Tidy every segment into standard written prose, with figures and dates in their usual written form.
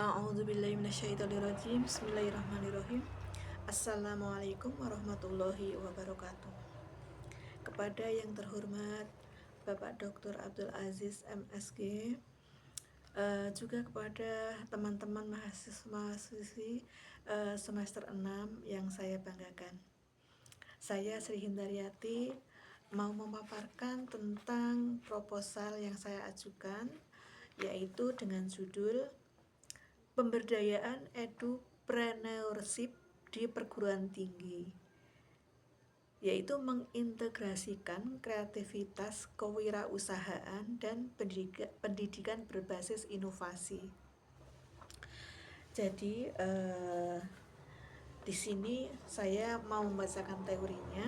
A'udzubillahi minasyaitonirrajim. Bismillahirrahmanirrahim. Assalamualaikum warahmatullahi wabarakatuh. Kepada yang terhormat Bapak Dr. Abdul Aziz MSG, juga kepada teman-teman mahasiswa-mahasiswi semester 6 yang saya banggakan. Saya Sri Hindaryati mau memaparkan tentang proposal yang saya ajukan, yaitu dengan judul Pemberdayaan Edupreneurship di Perguruan Tinggi, yaitu mengintegrasikan kreativitas kewirausahaan dan pendidikan berbasis inovasi. Jadi di sini saya mau membacakan teorinya.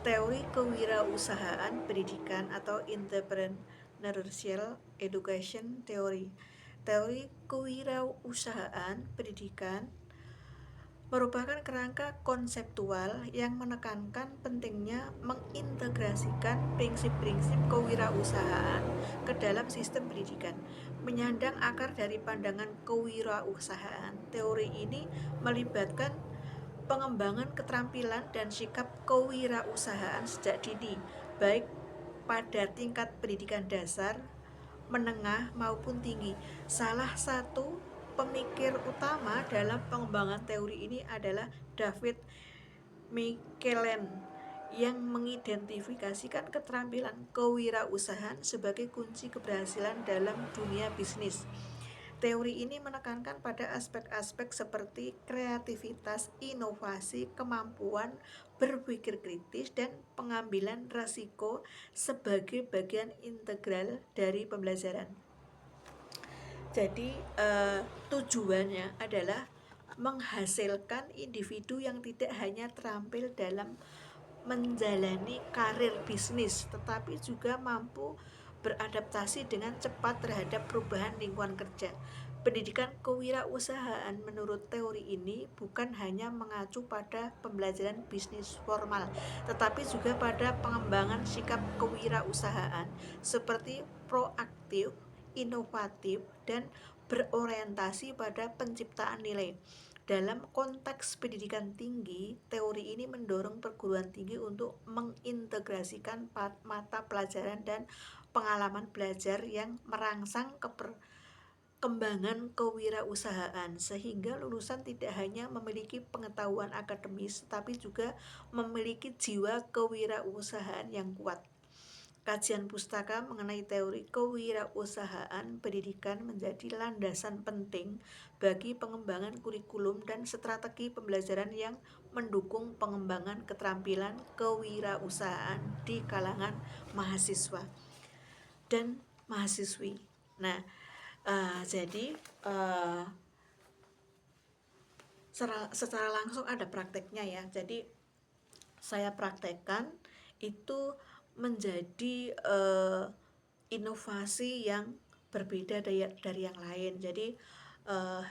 Teori kewirausahaan pendidikan atau entrepreneurial education theory. Teori kewirausahaan pendidikan merupakan kerangka konseptual yang menekankan pentingnya mengintegrasikan prinsip-prinsip kewirausahaan ke dalam sistem pendidikan. Menyandang akar dari pandangan kewirausahaan, teori ini melibatkan pengembangan keterampilan dan sikap kewirausahaan sejak dini, baik pada tingkat pendidikan dasar, menengah maupun tinggi. Salah satu pemikir utama dalam pengembangan teori ini adalah David McClelland yang mengidentifikasikan keterampilan kewirausahaan sebagai kunci keberhasilan dalam dunia bisnis. Teori ini menekankan pada aspek-aspek seperti kreativitas, inovasi, kemampuan berpikir kritis, dan pengambilan risiko sebagai bagian integral dari pembelajaran. Jadi tujuannya adalah menghasilkan individu yang tidak hanya terampil dalam menjalani karir bisnis, tetapi juga mampu beradaptasi dengan cepat terhadap perubahan lingkungan kerja. Pendidikan kewirausahaan menurut teori ini bukan hanya mengacu pada pembelajaran bisnis formal, tetapi juga pada pengembangan sikap kewirausahaan seperti proaktif, inovatif, dan berorientasi pada penciptaan nilai. Dalam konteks pendidikan tinggi, teori ini mendorong perguruan tinggi untuk mengintegrasikan mata pelajaran dan pengalaman belajar yang merangsang perkembangan kewirausahaan, sehingga lulusan tidak hanya memiliki pengetahuan akademis, tetapi juga memiliki jiwa kewirausahaan yang kuat. Kajian pustaka mengenai teori kewirausahaan pendidikan menjadi landasan penting bagi pengembangan kurikulum dan strategi pembelajaran yang mendukung pengembangan keterampilan kewirausahaan di kalangan mahasiswa dan mahasiswi. Nah, jadi secara langsung ada prakteknya ya. Jadi saya praktekkan itu menjadi inovasi yang berbeda dari yang lain. Jadi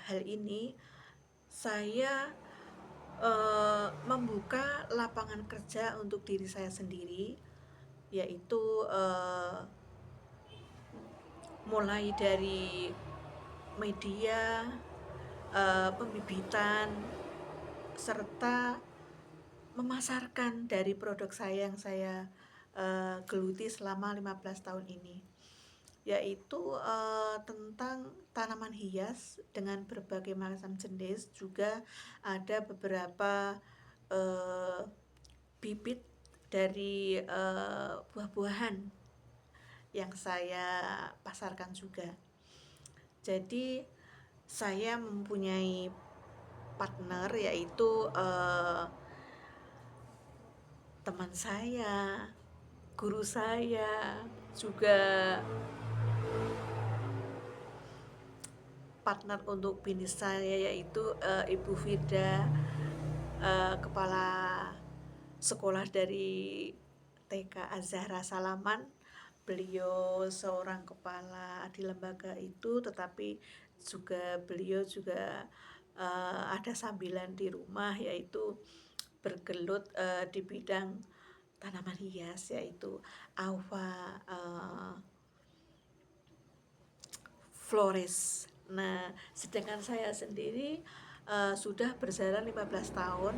hal ini saya membuka lapangan kerja untuk diri saya sendiri, yaitu mulai dari media, pembibitan, serta memasarkan dari produk saya yang saya geluti selama 15 tahun ini, yaitu tentang tanaman hias dengan berbagai macam jenis. Juga ada beberapa bibit dari buah-buahan yang saya pasarkan juga. Jadi saya mempunyai partner, yaitu teman saya, guru saya, juga partner untuk bisnis saya, yaitu Ibu Firda, kepala sekolah dari TK Az-Zahra Salaman. Beliau seorang kepala di lembaga itu, tetapi juga beliau juga ada sambilan di rumah, yaitu bergelut di bidang tanaman hias, yaitu Alpha Flores Nah, sedangkan saya sendiri sudah berjalan 15 tahun.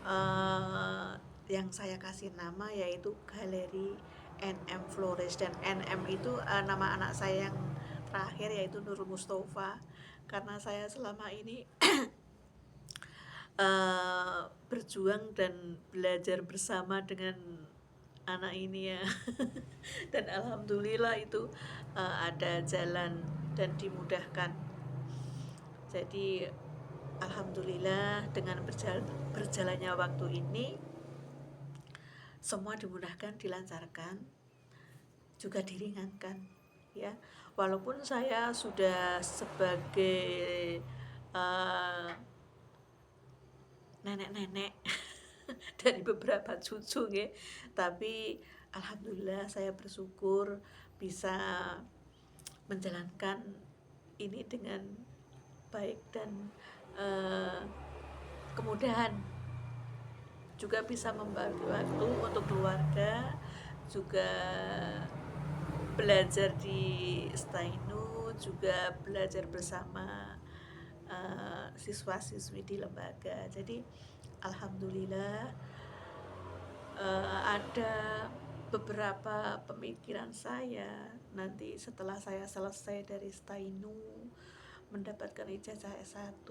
uh, yang saya kasih nama yaitu Galeri NM Flores, dan NM itu nama anak saya yang terakhir yaitu Nurul Mustafa, karena saya selama ini berjuang dan belajar bersama dengan anak ini ya. Dan alhamdulillah itu ada jalan dan dimudahkan. Jadi alhamdulillah dengan berjalannya waktu ini semua dimudahkan, dilancarkan, juga diringankan ya. Walaupun saya sudah sebagai uh, nenek-nenek dari beberapa cucu ya, tapi alhamdulillah saya bersyukur bisa menjalankan ini dengan baik dan kemudahan, juga bisa membagi waktu untuk keluarga, juga belajar di Stainu, juga belajar bersama siswa-siswi di lembaga. Jadi alhamdulillah ada beberapa pemikiran saya nanti setelah saya selesai dari Stainu mendapatkan ijazah S1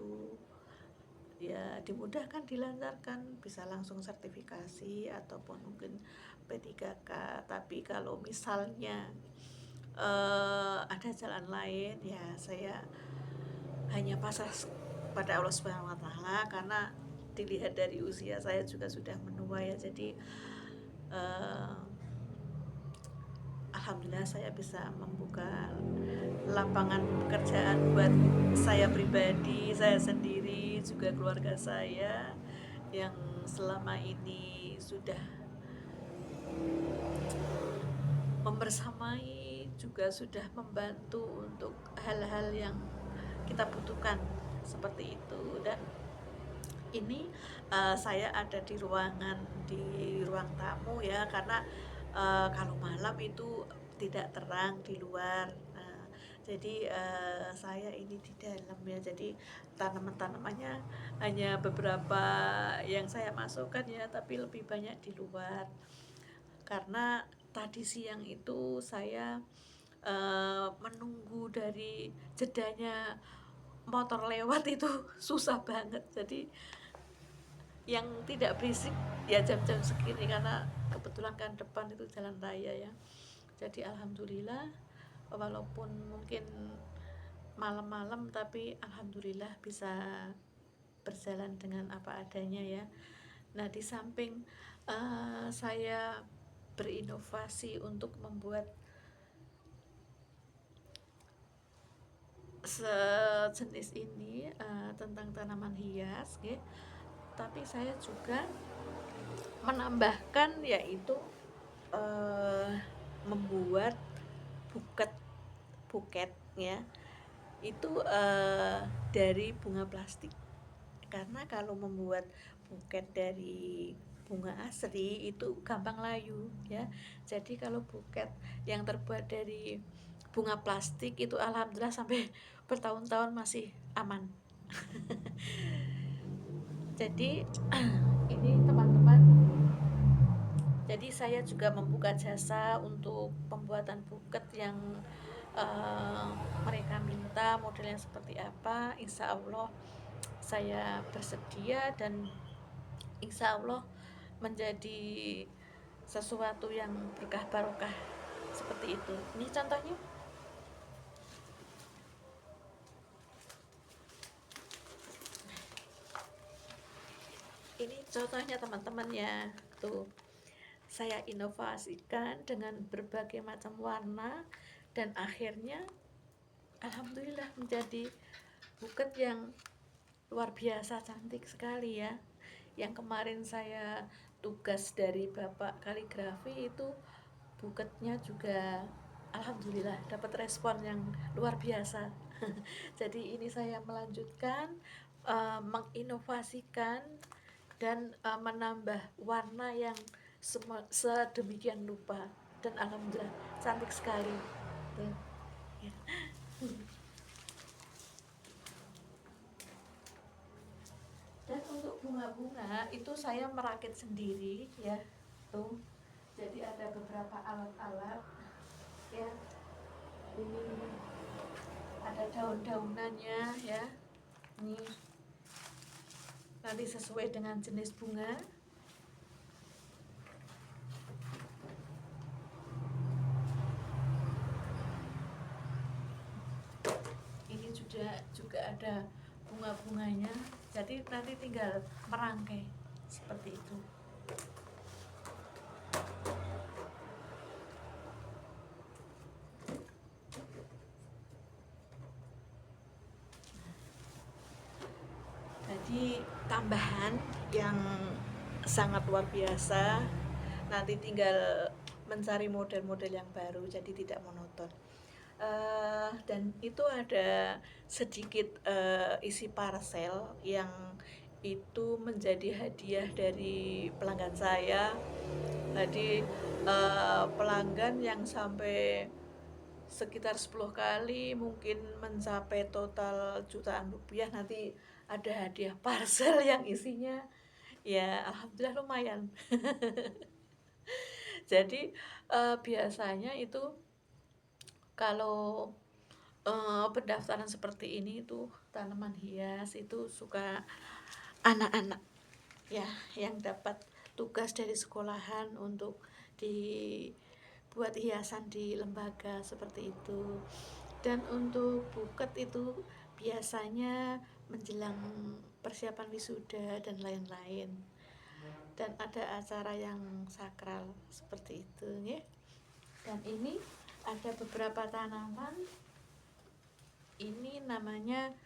ya dimudahkan, dilancarkan, bisa langsung sertifikasi ataupun mungkin P3K. Tapi kalau misalnya ada jalan lain ya saya hanya pasrah pada Allah Subhanahu wa taala, karena dilihat dari usia saya juga sudah menua ya. Jadi alhamdulillah saya bisa membuka lapangan pekerjaan buat saya pribadi, saya sendiri, juga keluarga saya yang selama ini sudah membersamai, juga sudah membantu untuk hal-hal yang kita butuhkan seperti itu. Dan ini saya ada di ruang tamu ya, karena kalau malam itu tidak terang di luar. Jadi saya ini di dalam ya, jadi tanaman-tanamannya hanya beberapa yang saya masukkan ya, tapi lebih banyak di luar. Karena tadi siang itu saya menunggu dari jedanya motor lewat itu susah banget. Jadi yang tidak berisik ya jam-jam segini, karena kebetulan kan depan itu jalan raya ya. Jadi alhamdulillah walaupun mungkin malam-malam tapi alhamdulillah bisa berjalan dengan apa adanya ya. Nah, di samping saya berinovasi untuk membuat sejenis ini tentang tanaman hias ya, tapi saya juga menambahkan yaitu membuat buket ya, itu dari bunga plastik. Karena kalau membuat buket dari bunga asli itu gampang layu ya. Jadi kalau buket yang terbuat dari bunga plastik itu alhamdulillah sampai bertahun-tahun masih aman. Jadi ini teman-teman, jadi saya juga membuka jasa untuk pembuatan buket yang mereka minta modelnya seperti apa. Insya Allah saya bersedia dan insya Allah menjadi sesuatu yang berkah barokah seperti itu. Ini contohnya. Ini contohnya teman-teman ya. Tuh, saya inovasikan dengan berbagai macam warna dan akhirnya alhamdulillah menjadi buket yang luar biasa cantik sekali ya. Yang kemarin saya tugas dari Bapak kaligrafi itu buketnya juga alhamdulillah dapat respon yang luar biasa. Jadi ini saya melanjutkan menginovasikan dan menambah warna yang sedemikian rupa, dan alhamdulillah cantik sekali. bunga-bunga itu saya merakit sendiri ya, tuh. Jadi ada beberapa alat-alat ya. Ini ada daun-daunannya ya. Ini nanti sesuai dengan jenis bunga. Ini juga ada bunga-bunganya. Jadi nanti tinggal merangkai seperti itu. Jadi tambahan yang sangat luar biasa, nanti tinggal mencari model-model yang baru, jadi tidak monoton. Dan itu ada sedikit isi parcel yang itu menjadi hadiah dari pelanggan saya. Jadi pelanggan yang sampai sekitar 10 kali mungkin mencapai total jutaan rupiah, nanti ada hadiah parcel yang isinya ya alhamdulillah lumayan. Jadi biasanya itu kalau pendaftaran seperti ini itu tanaman hias itu suka anak-anak ya yang dapat tugas dari sekolahan untuk dibuat hiasan di lembaga seperti itu. Dan untuk buket itu biasanya menjelang persiapan wisuda dan lain-lain, dan ada acara yang sakral seperti itu ya. Dan ini ada beberapa tanaman, ini namanya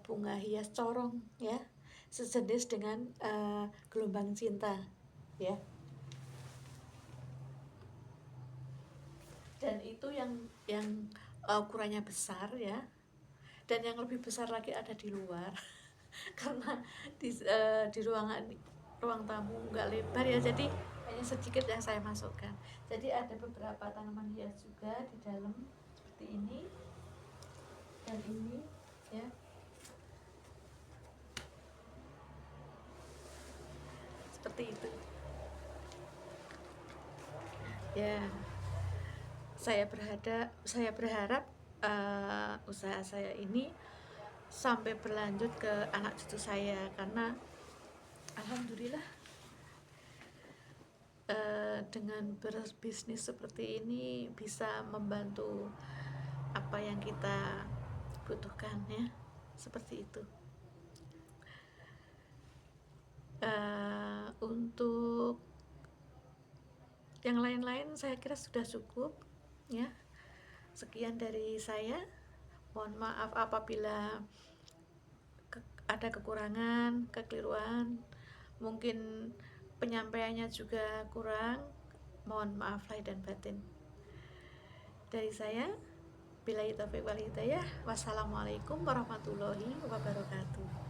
bunga hias corong ya, sejenis dengan gelombang cinta ya. Dan itu yang ukurannya besar ya, dan yang lebih besar lagi ada di luar karena di ruang tamu nggak lebar ya, jadi hanya sedikit yang saya masukkan. Jadi ada beberapa tanaman hias juga di dalam seperti ini dan ini ya. Seperti itu ya. Saya berharap usaha saya ini sampai berlanjut ke anak cucu saya, karena alhamdulillah dengan berbisnis seperti ini bisa membantu apa yang kita butuhkan ya, seperti itu. Untuk yang lain-lain saya kira sudah cukup ya. Sekian dari saya, mohon maaf apabila ada kekurangan, kekeliruan, mungkin penyampaiannya juga kurang, mohon maaf lahir dan batin. Dari saya, billahi taufiq wal hidayah. Wassalamualaikum warahmatullahi wabarakatuh.